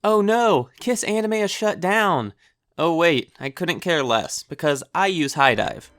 Oh no, Kiss Anime is shut down. Oh wait, I couldn't care less, because I use HIDIVE.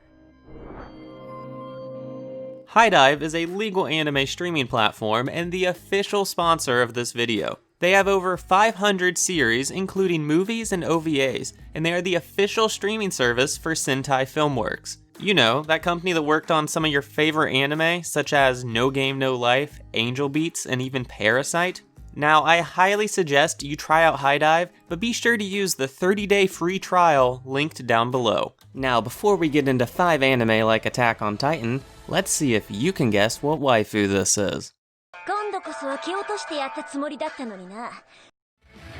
HIDIVE is a legal anime streaming platform and the official sponsor of this video. They have over 500 series, including movies and OVAs, and they are the official streaming service for Sentai Filmworks. You know, that company that worked on some of your favorite anime, such as No Game No Life, Angel Beats, and even Parasite. Now, I highly suggest you try out HIDIVE, but be sure to use the 30-day free trial linked down below. Now, before we get into 5 anime like Attack on Titan, let's see if you can guess what waifu this is.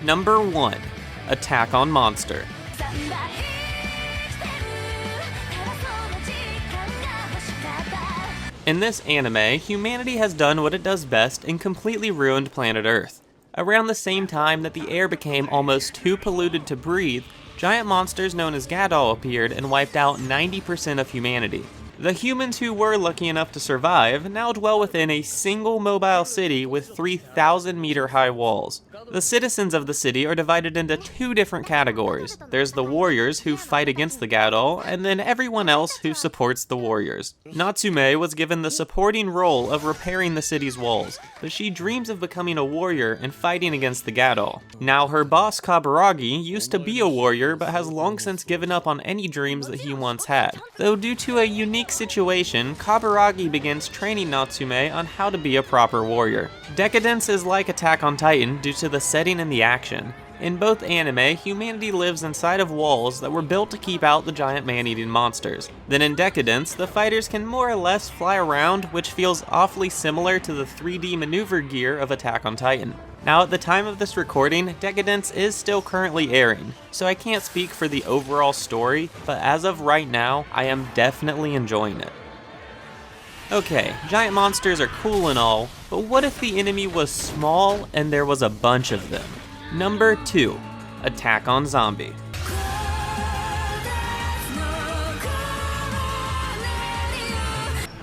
Number 1. Attack on Monster. In this anime, humanity has done what it does best and completely ruined planet Earth. Around the same time that the air became almost too polluted to breathe, giant monsters known as Gadol appeared and wiped out 90% of humanity. The humans who were lucky enough to survive now dwell within a single mobile city with 3,000-meter high walls. The citizens of the city are divided into 2 different categories. There's the warriors who fight against the Gadol, and then everyone else who supports the warriors. Natsume was given the supporting role of repairing the city's walls, but she dreams of becoming a warrior and fighting against the Gadol. Now her boss Kabaneri used to be a warrior, but has long since given up on any dreams that he once had. Though due to a unique situation, Kabaneri begins training Natsume on how to be a proper warrior. Deca-Dence is like Attack on Titan due to the setting and the action. In both anime, humanity lives inside of walls that were built to keep out the giant man-eating monsters. Then in Deca-Dence, the fighters can more or less fly around, which feels awfully similar to the 3D maneuver gear of Attack on Titan. Now at the time of this recording, Deca-Dence is still currently airing, so I can't speak for the overall story, but as of right now, I am definitely enjoying it. Okay, giant monsters are cool and all, but what if the enemy was small and there was a bunch of them? Number 2. Attack on Zombie.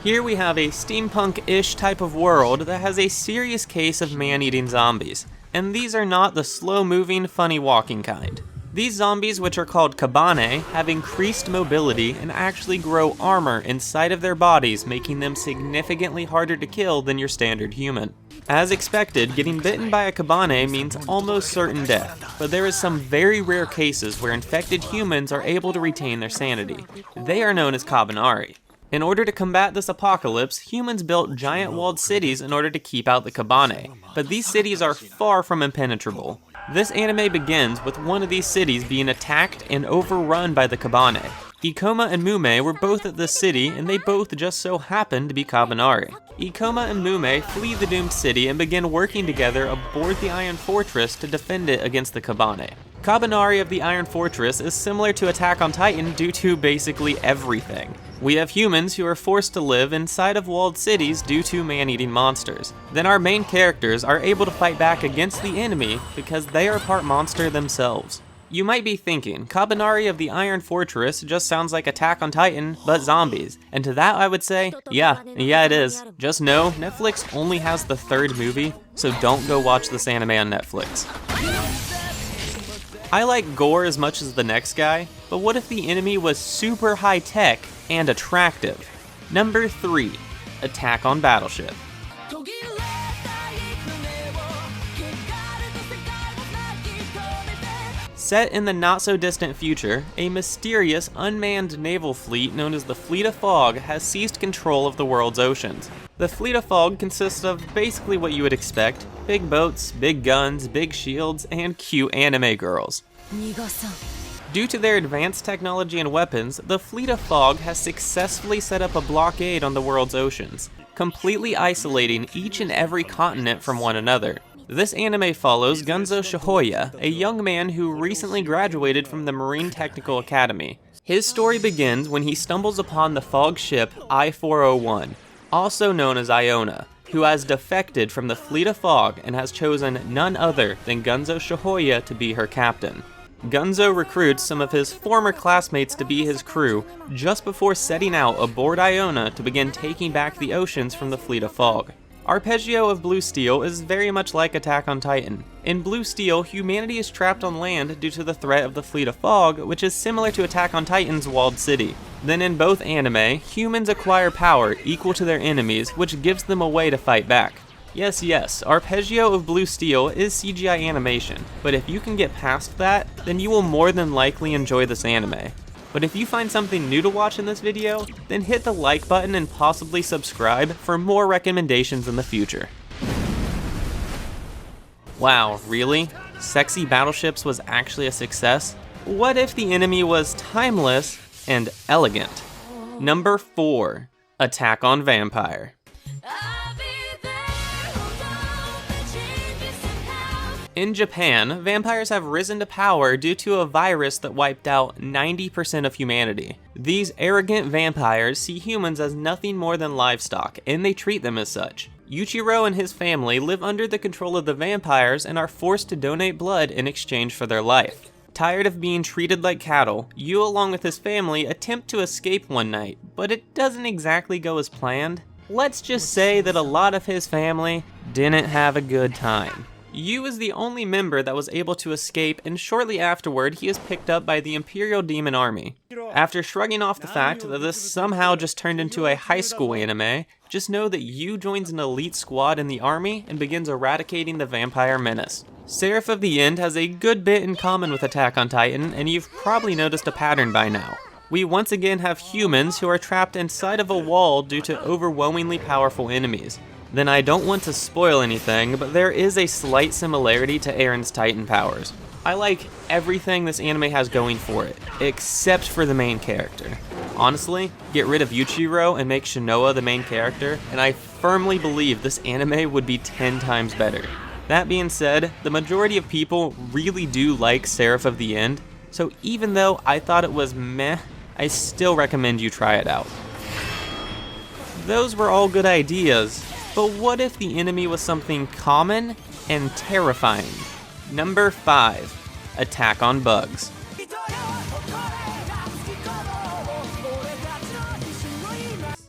Here we have a steampunk-ish type of world that has a serious case of man-eating zombies, and these are not the slow-moving, funny walking kind. These zombies, which are called Kabaneri, have increased mobility and actually grow armor inside of their bodies, making them significantly harder to kill than your standard human. As expected, getting bitten by a Kabaneri means almost certain death, but there is some very rare cases where infected humans are able to retain their sanity. They are known as Kabaneri. In order to combat this apocalypse, humans built giant walled cities in order to keep out the Kabaneri, but these cities are far from impenetrable. This anime begins with one of these cities being attacked and overrun by the Kabaneri. Ikoma and Mume were both at this city, and they both just so happened to be Kabaneri. Ikoma and Mume flee the doomed city and begin working together aboard the Iron Fortress to defend it against the Kabaneri. Kabaneri of the Iron Fortress is similar to Attack on Titan due to basically everything. We have humans who are forced to live inside of walled cities due to man-eating monsters. Then our main characters are able to fight back against the enemy because they are part monster themselves. You might be thinking, Kabaneri of the Iron Fortress just sounds like Attack on Titan, but zombies. And to that I would say, yeah it is. Just know, Netflix only has the 3rd movie, so don't go watch this anime on Netflix. I like gore as much as the next guy, but what if the enemy was super high-tech and attractive? Number 3. Attack on Battleship. Set in the not-so-distant future, a mysterious, unmanned naval fleet known as the Fleet of Fog has seized control of the world's oceans. The Fleet of Fog consists of basically what you would expect: big boats, big guns, big shields, and cute anime girls. Due to their advanced technology and weapons, the Fleet of Fog has successfully set up a blockade on the world's oceans, completely isolating each and every continent from one another. This anime follows Gunzo Shihoya, a young man who recently graduated from the Marine Technical Academy. His story begins when he stumbles upon the Fog ship I-401, also known as Iona, who has defected from the Fleet of Fog and has chosen none other than Gunzo Shihoya to be her captain. Gunzo recruits some of his former classmates to be his crew just before setting out aboard Iona to begin taking back the oceans from the Fleet of Fog. Arpeggio of Blue Steel is very much like Attack on Titan. In Blue Steel, humanity is trapped on land due to the threat of the Fleet of Fog, which is similar to Attack on Titan's walled city. Then in both anime, humans acquire power equal to their enemies, which gives them a way to fight back. Yes, Arpeggio of Blue Steel is CGI animation, but if you can get past that, then you will more than likely enjoy this anime. But if you find something new to watch in this video, then hit the like button and possibly subscribe for more recommendations in the future. Wow, really? Sexy Battleships was actually a success? What if the enemy was timeless and elegant? Number 4, Attack on Vampire. In Japan, vampires have risen to power due to a virus that wiped out 90% of humanity. These arrogant vampires see humans as nothing more than livestock, and they treat them as such. Yuichiro and his family live under the control of the vampires and are forced to donate blood in exchange for their life. Tired of being treated like cattle, Yu along with his family attempt to escape one night, but it doesn't exactly go as planned. Let's just say that a lot of his family didn't have a good time. Yu is the only member that was able to escape, and shortly afterward he is picked up by the Imperial Demon Army. After shrugging off the fact that this somehow just turned into a high school anime, just know that Yu joins an elite squad in the army and begins eradicating the vampire menace. Seraph of the End has a good bit in common with Attack on Titan, and you've probably noticed a pattern by now. We once again have humans who are trapped inside of a wall due to overwhelmingly powerful enemies. Then I don't want to spoil anything, but there is a slight similarity to Eren's Titan powers. I like everything this anime has going for it, except for the main character. Honestly, get rid of Yuichiro and make Shinoa the main character, and I firmly believe this anime would be 10 times better. That being said, the majority of people really do like Seraph of the End, so even though I thought it was meh, I still recommend you try it out. Those were all good ideas, but what if the enemy was something common and terrifying? Number 5, Attack on Bugs.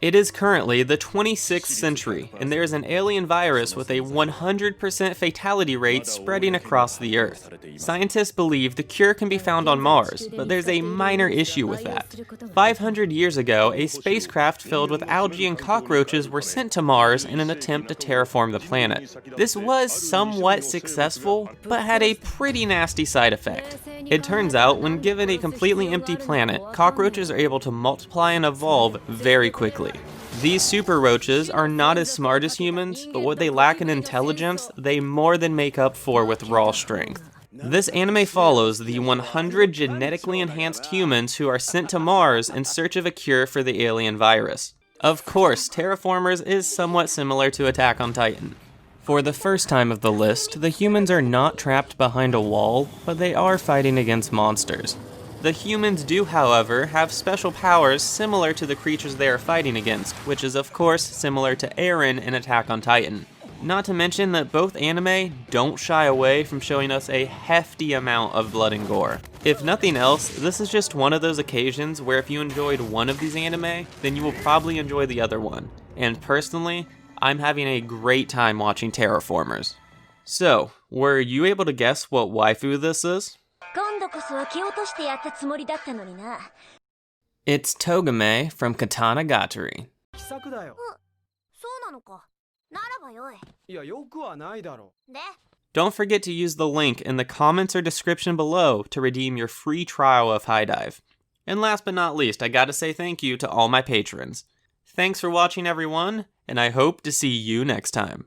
It is currently the 26th century, and there is an alien virus with a 100% fatality rate spreading across the Earth. Scientists believe the cure can be found on Mars, but there's a minor issue with that. 500 years ago, a spacecraft filled with algae and cockroaches were sent to Mars in an attempt to terraform the planet. This was somewhat successful, but had a pretty nasty side effect. It turns out, when given a completely empty planet, cockroaches are able to multiply and evolve very quickly. These super roaches are not as smart as humans, but what they lack in intelligence, they more than make up for with raw strength. This anime follows the 100 genetically enhanced humans who are sent to Mars in search of a cure for the alien virus. Of course, Terraformers is somewhat similar to Attack on Titan. For the first time of the list, the humans are not trapped behind a wall, but they are fighting against monsters. The humans do, however, have special powers similar to the creatures they are fighting against, which is of course similar to Eren in Attack on Titan. Not to mention that both anime don't shy away from showing us a hefty amount of blood and gore. If nothing else, this is just one of those occasions where if you enjoyed one of these anime, then you will probably enjoy the other one. And personally, I'm having a great time watching Terraformers. So, were you able to guess what waifu this is? It's Togame from Katana Gatari. Don't forget to use the link in the comments or description below to redeem your free trial of HIDIVE. And last but not least, I gotta say thank you to all my patrons. Thanks for watching everyone, and I hope to see you next time.